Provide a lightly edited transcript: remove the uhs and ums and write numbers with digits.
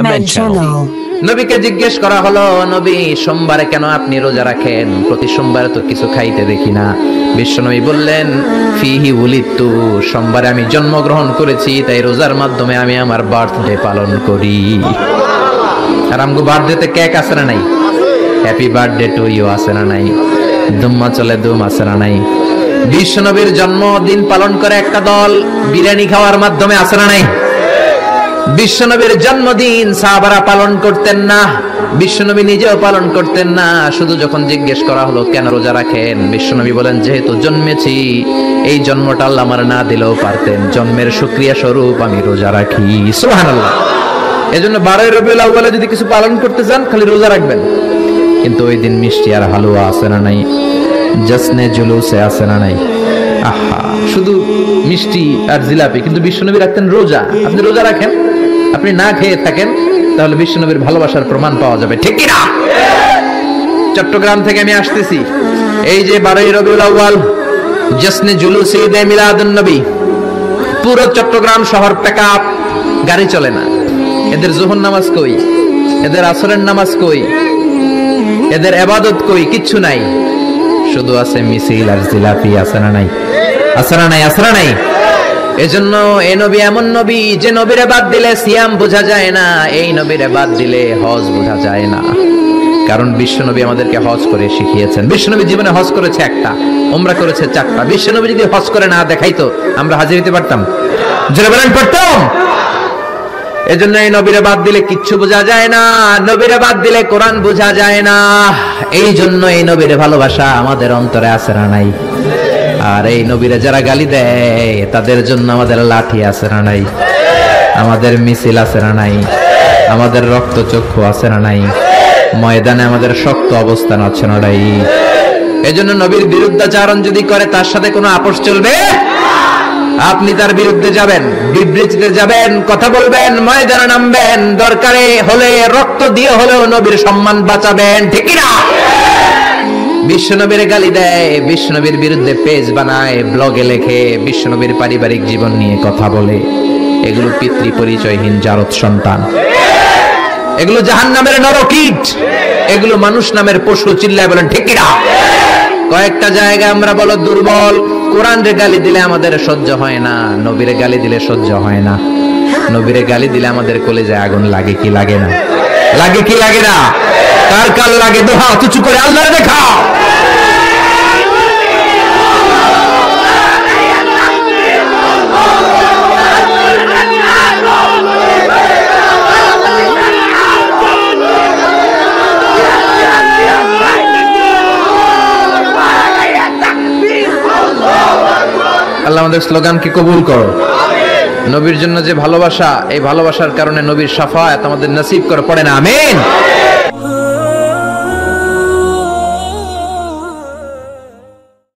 Man Channel. নবীকে জিজ্ঞেস করা হলো, নবী সোমবারে কেন আপনি রোজা রাখেন? প্রতি সোমবারে তো কিছু খাইতে দেখি না। বিশ্বনবী বললেন, ফিহি উলিদতু, সোমবারে আমি জন্মগ্রহণ করেছি, তাই রোজার মাধ্যমে আমি আমার বার্থডে পালন করি। আর আমগো বার্থডেতে কেক আছে না নাই? হ্যাপি বার্থডে টু ইউ আছে না নাই? দুম্মা চলে দুম আছে না নাই? বিশ্বনবীর জন্মদিন পালন করে একটা দল বিরিয়ানি খাওয়ার মাধ্যমে আছে না নাই? বিশ্বনবীর জন্মদিন সাহাবারা পালন করতেন না, বিশ্বনবী নিজেও পালন করতেন না। শুধু যখন জিজ্ঞেস করা হলো কেন রোজা রাখেন, বিশ্বনবী বলেন, যেহেতু জন্মেছি, এই জন্মটা আল্লাহ আমার না দিলেও পারতেন, জন্মের শুকরিয়া স্বরূপ আমি রোজা রাখি। সুবহানাল্লাহ। এজন্য 12 রবিউল আউয়ালে যদি কিছু পালন করতে চান, খালি রোজা রাখবেন। কিন্তু ওই দিন মিষ্টি আর হালুয়া আছে না নাই? জশ্নে জুলুসে আছে না নাই? আহা, শুধু মিষ্টি আর জিলাপি, কিন্তু বিশ্বনবী রাখতেন রোজা। আপনি রোজা রাখেন, আপনি না খেয়ে থাকেন, তাহলে বিশ্বনবীর ভালোবাসার প্রমাণ পাওয়া যাবে, ঠিক কি না? চট্টগ্রাম থেকে আমি আসতেছি, এই যে 12 রবিউল আউয়াল, জশ্নে জুলুসে ঈদে মিলাদুন নবী, পুরো চট্টগ্রাম শহর প্যাকআপ, গাড়ি চলে না। এদের যোহর নামাজ কই? এদের আসরের নামাজ কই? এদের ইবাদত কই? কিচ্ছু নাই, শুধু আছে মিছিল আর জিলাপি। আছে না নাই? আছে না নাই? আছে না নাই? এজন্য এই নবী এমন নবী, যে নবীরে বাদ দিলে সিয়াম বোঝা যায় না, এই নবীরে বাদ দিলে হজ বোঝা যায় না। কারণ বিশ্বনবী আমাদেরকে হজ করে শিখিয়েছেন। বিশ্বনবী জীবনে হজ করেছে একটা, উমরা করেছে 4টা। বিশ্বনবী যদি হজ করে না দেখাইতো, আমরা হাজির হতে পারতাম? জোরে বলেন, পারতাম? এজন্য এই নবীরে বাদ দিলে কিচ্ছু বোঝা যায় না, নবীরে বাদ দিলে কোরআন বোঝা যায় না। এই জন্য এই নবীরে ভালোবাসা আমাদের অন্তরে আছে না নাই? আর এই নবীরে যারা গালি দেয়, তাদের জন্য আমাদের লাঠি আছে না নাই? আমাদের মিছিল আছে না নাই? আমাদের রক্তচক্ষু আছে না নাই? ময়দানে আমাদের শক্ত অবস্থান আছে না নাই? এজন্য নবীর বিরুদ্ধাচারণ যদি করে, তার সাথে কোনো আপোষ চলবে? আপনি তার বিরুদ্ধে যাবেন, বিবৃতিতে যাবেন, কথা বলবেন, ময়দানে নামবেন, দরকারে হলে রক্ত দিয়ে হলেও নবীর সম্মান বাঁচাবেন, ঠিক না? বিশ্বনবীর গালি দেয়, বিশ্বনবীর বিরুদ্ধে পেজ বানায়, ব্লগে লেখে, বিশ্বনবীর পারিবারিক জীবন নিয়ে কথা বলে, এগুলো পিতৃ পরিচয়হীন জারদ সন্তান, এগুলো জাহান্নামের নরকীট, এগুলো মানুষ নামের পশু। চিল্লায় বলেন, ঠিক না? কয়েকটা জায়গায় আমরা বলো দুর্বল। কোরআনরে গালি দিলে আমাদের সহ্য হয় না, নবীরে গালি দিলে সহ্য হয় না। নবীরে গালি দিলে আমাদের কলিজায় আগুন লাগে কি লাগে না? লাগে কি লাগে না? কার কার লাগে? দোহা তুচু করে আল্লাহরে দেখাও। আল্লাহ আমাদের স্লোগানকে কবুল করো। নবীর জন্য যে ভালোবাসা, এই ভালোবাসার কারণে নবীর শাফায়াত আমাদের নসিব করে, পড়ে না আমিন।